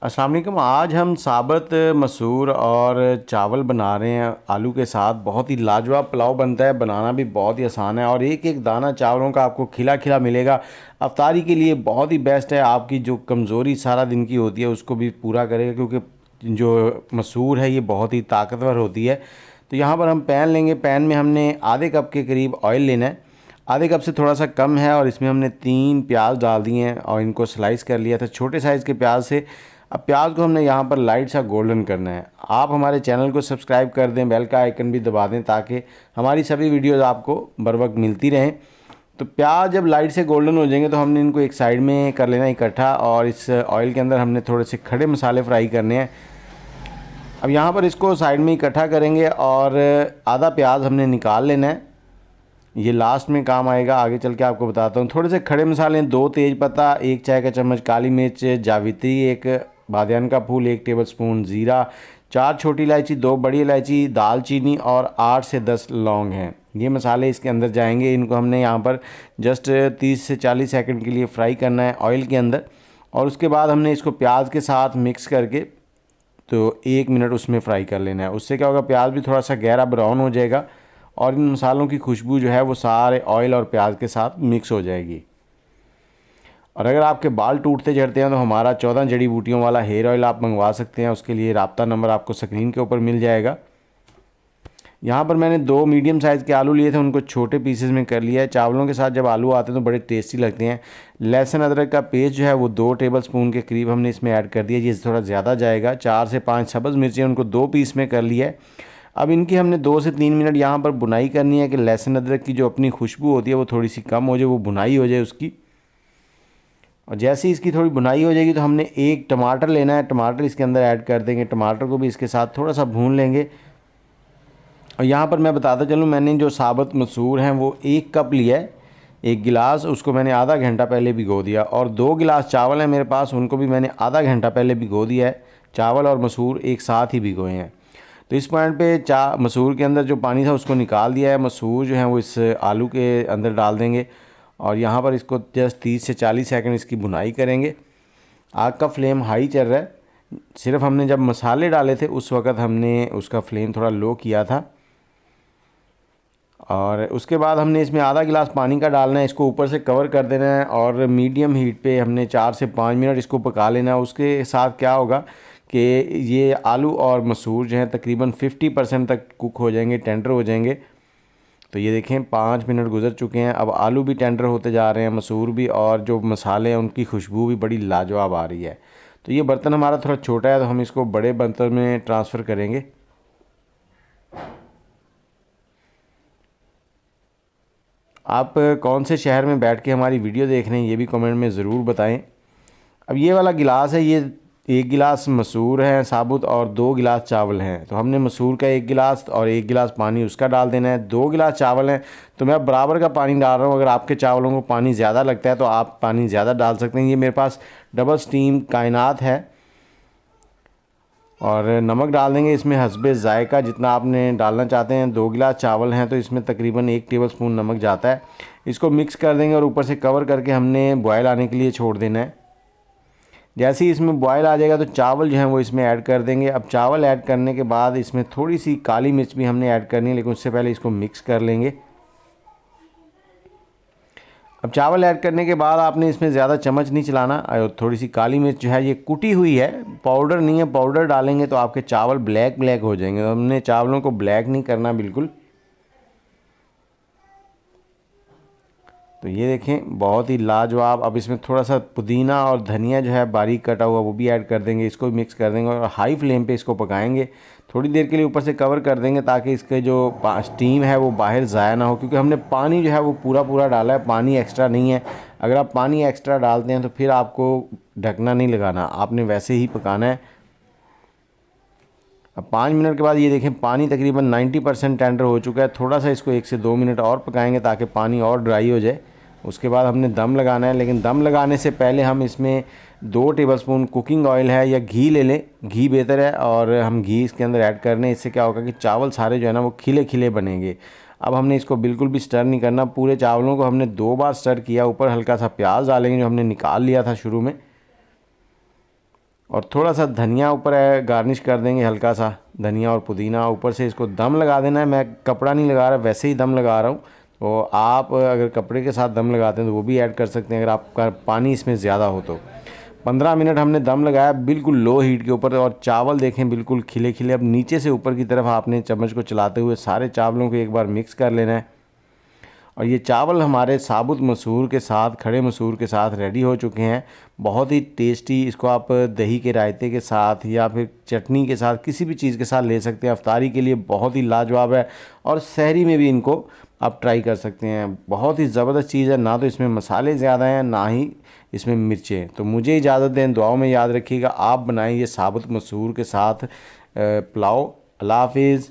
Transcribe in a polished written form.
अस्सलाम वालेकुम। आज हम साबुत मसूर और चावल बना रहे हैं आलू के साथ। बहुत ही लाजवाब पुलाव बनता है, बनाना भी बहुत ही आसान है और एक एक दाना चावलों का आपको खिला खिला मिलेगा। अफ्तारी के लिए बहुत ही बेस्ट है। आपकी जो कमज़ोरी सारा दिन की होती है उसको भी पूरा करेगा, क्योंकि जो मसूर है ये बहुत ही ताकतवर होती है। तो यहाँ पर हम पैन लेंगे। पैन में हमने आधे कप के करीब ऑयल लेना है। आधे कप से थोड़ा सा कम है और इसमें हमने 3 प्याज डाल दिए हैं और इनको स्लाइस कर लिया था छोटे साइज़ के प्याज से। अब प्याज को हमने यहाँ पर लाइट सा गोल्डन करना है। आप हमारे चैनल को सब्सक्राइब कर दें, बेल का आइकन भी दबा दें ताकि हमारी सभी वीडियोज़ आपको बर वक्त मिलती रहें। तो प्याज जब लाइट से गोल्डन हो जाएंगे तो हमने इनको एक साइड में कर लेना इकट्ठा, और इस ऑयल के अंदर हमने थोड़े से खड़े मसाले फ्राई करने हैं। अब यहाँ पर इसको साइड में इकट्ठा करेंगे और आधा प्याज हमने निकाल लेना है। ये लास्ट में काम आएगा, आगे चल के आपको बताता हूँ। थोड़े से खड़े मसाले, 2 तेज पत्ता, 1 चाय का चम्मच काली मिर्च, जावित्री, 1 बादियान का फूल, 1 टेबलस्पून ज़ीरा, 4 छोटी इलायची, 2 बड़ी इलायची, दालचीनी और 8 से 10 लौंग हैं। ये मसाले इसके अंदर जाएंगे। इनको हमने यहाँ पर जस्ट 30 से 40 सेकंड के लिए फ्राई करना है ऑयल के अंदर, और उसके बाद हमने इसको प्याज के साथ मिक्स करके तो 1 मिनट उसमें फ्राई कर लेना है। उससे क्या होगा, प्याज भी थोड़ा सा गहरा ब्राउन हो जाएगा और इन मसालों की खुशबू जो है वो सारे ऑयल और प्याज के साथ मिक्स हो जाएगी। और अगर आपके बाल टूटते झड़ते हैं तो हमारा 14 जड़ी बूटियों वाला हेयर ऑयल आप मंगवा सकते हैं। उसके लिए राब्ता नंबर आपको स्क्रीन के ऊपर मिल जाएगा। यहाँ पर मैंने 2 मीडियम साइज़ के आलू लिए थे, उनको छोटे पीसेस में कर लिया है। चावलों के साथ जब आलू आते हैं तो बड़े टेस्टी लगते हैं। लहसुन अदरक का पेस्ट जो है वो 2 टेबलस्पून के करीब हमने इसमें ऐड कर दिया। ये थोड़ा ज़्यादा जाएगा। 4 से 5 सब्ज़ मिर्चें, उनको 2 पीस में कर लिया है। अब इनकी हमने 2 से 3 मिनट यहाँ पर बुनाई करनी है कि लहसुन अदरक की जो अपनी खुशबू होती है वो थोड़ी सी कम हो जाए, वो बुनाई हो जाए उसकी। और जैसे ही इसकी थोड़ी बुनाई हो जाएगी तो हमने 1 टमाटर लेना है। टमाटर इसके अंदर ऐड कर देंगे। टमाटर को भी इसके साथ थोड़ा सा भून लेंगे। और यहाँ पर मैं बताता चलूँ, मैंने जो साबुत मसूर हैं वो 1 कप लिया है, 1 गिलास, उसको मैंने आधा घंटा पहले भिगो दिया। और 2 गिलास चावल हैं मेरे पास, उनको भी मैंने आधा घंटा पहले भिगो दिया है। चावल और मसूर एक साथ ही भिगोए हैं। तो इस पॉइंट पे मसूर के अंदर जो पानी था उसको निकाल दिया है। मसूर जो है वो इस आलू के अंदर डाल देंगे और यहाँ पर इसको जस्ट 30 से 40 सेकंड इसकी भुनाई करेंगे। आग का फ्लेम हाई चल रहा है। सिर्फ हमने जब मसाले डाले थे उस वक़्त हमने उसका फ्लेम थोड़ा लो किया था। और उसके बाद हमने इसमें आधा गिलास पानी का डालना है। इसको ऊपर से कवर कर देना है और मीडियम हीट पे हमने 4 से 5 मिनट इसको पका लेना है। उसके साथ क्या होगा कि ये आलू और मसूर जो हैं तकरीबन 50% तक कुक हो जाएंगे, टेंडर हो जाएंगे। तो ये देखें 5 मिनट गुजर चुके हैं। अब आलू भी टेंडर होते जा रहे हैं, मसूर भी, और जो मसाले हैं उनकी खुशबू भी बड़ी लाजवाब आ रही है। तो ये बर्तन हमारा थोड़ा छोटा है तो हम इसको बड़े बर्तन में ट्रांसफ़र करेंगे। आप कौन से शहर में बैठ के हमारी वीडियो देख रहे हैं ये भी कमेंट में ज़रूर बताएं। अब ये वाला गिलास है, ये 1 गिलास मसूर है साबुत और 2 गिलास चावल हैं। तो हमने मसूर का 1 गिलास और 1 गिलास पानी उसका डाल देना है। 2 गिलास चावल हैं तो मैं बराबर का पानी डाल रहा हूँ। अगर आपके चावलों को पानी ज़्यादा लगता है तो आप पानी ज़्यादा डाल सकते हैं। ये मेरे पास डबल स्टीम कायनात है। और नमक डाल देंगे इसमें हस्बे ज़ायका, जितना आपने डालना चाहते हैं। 2 गिलास चावल हैं तो इसमें तकरीबन 1 टेबलस्पून नमक जाता है। इसको मिक्स कर देंगे और ऊपर से कवर करके हमने बॉयल आने के लिए छोड़ देना है। जैसे ही इसमें बॉयल आ जाएगा तो चावल जो हैं वो इसमें ऐड कर देंगे। अब चावल ऐड करने के बाद इसमें थोड़ी सी काली मिर्च भी हमने ऐड करनी है, लेकिन उससे पहले इसको मिक्स कर लेंगे। अब चावल ऐड करने के बाद आपने इसमें ज़्यादा चम्मच नहीं चलाना। और थोड़ी सी काली मिर्च जो है ये कुटी हुई है, पाउडर नहीं है। पाउडर डालेंगे तो आपके चावल ब्लैक ब्लैक हो जाएंगे। तो हमने चावलों को ब्लैक नहीं करना बिल्कुल। तो ये देखें बहुत ही लाजवाब। अब इसमें थोड़ा सा पुदीना और धनिया जो है बारीक कटा हुआ वो भी ऐड कर देंगे। इसको भी मिक्स कर देंगे और हाई फ्लेम पे इसको पकाएंगे। थोड़ी देर के लिए ऊपर से कवर कर देंगे ताकि इसके जो स्टीम है वो बाहर ज़ाया ना हो, क्योंकि हमने पानी जो है वो पूरा पूरा डाला है, पानी एक्स्ट्रा नहीं है। अगर आप पानी एक्स्ट्रा डालते हैं तो फिर आपको ढकना नहीं लगाना, आपने वैसे ही पकाना है। अब 5 मिनट के बाद ये देखें पानी तकरीबन 90% टेंडर हो चुका है। थोड़ा सा इसको 1 से 2 मिनट और पकाएंगे ताकि पानी और ड्राई हो जाए। उसके बाद हमने दम लगाना है, लेकिन दम लगाने से पहले हम इसमें 2 टेबलस्पून कुकिंग ऑयल है या घी ले लें, घी बेहतर है। और हम घी इसके अंदर ऐड करने, इससे क्या होगा कि चावल सारे जो है ना वो खिले खिले बनेंगे। अब हमने इसको बिल्कुल भी स्टर नहीं करना। पूरे चावलों को हमने 2 बार स्टर किया। ऊपर हल्का सा प्याज डालेंगे जो हमने निकाल लिया था शुरू में। और थोड़ा सा धनिया ऊपर है, गार्निश कर देंगे, हल्का सा धनिया और पुदीना ऊपर से। इसको दम लगा देना है, मैं कपड़ा नहीं लगा रहा, वैसे ही दम लगा रहा हूँ। तो आप अगर कपड़े के साथ दम लगाते हैं तो वो भी ऐड कर सकते हैं अगर आपका पानी इसमें ज़्यादा हो तो। 15 मिनट हमने दम लगाया बिल्कुल लो हीट के ऊपर, और चावल देखें बिल्कुल खिले खिले। अब नीचे से ऊपर की तरफ आपने चम्मच को चलाते हुए सारे चावलों को एक बार मिक्स कर लेना है। और ये चावल हमारे साबुत मसूर के साथ, खड़े मसूर के साथ रेडी हो चुके हैं। बहुत ही टेस्टी। इसको आप दही के रायते के साथ या फिर चटनी के साथ, किसी भी चीज़ के साथ ले सकते हैं। अफ्तारी के लिए बहुत ही लाजवाब है, और सहरी में भी इनको आप ट्राई कर सकते हैं। बहुत ही ज़बरदस्त चीज़ है, ना तो इसमें मसाले ज़्यादा हैं ना ही इसमें मिर्चें। तो मुझे इजाज़त दें, दुआओं में याद रखिएगा। आप बनाएं ये साबुत मसूर के साथ पुलाव। अल्लाह हाफिज़।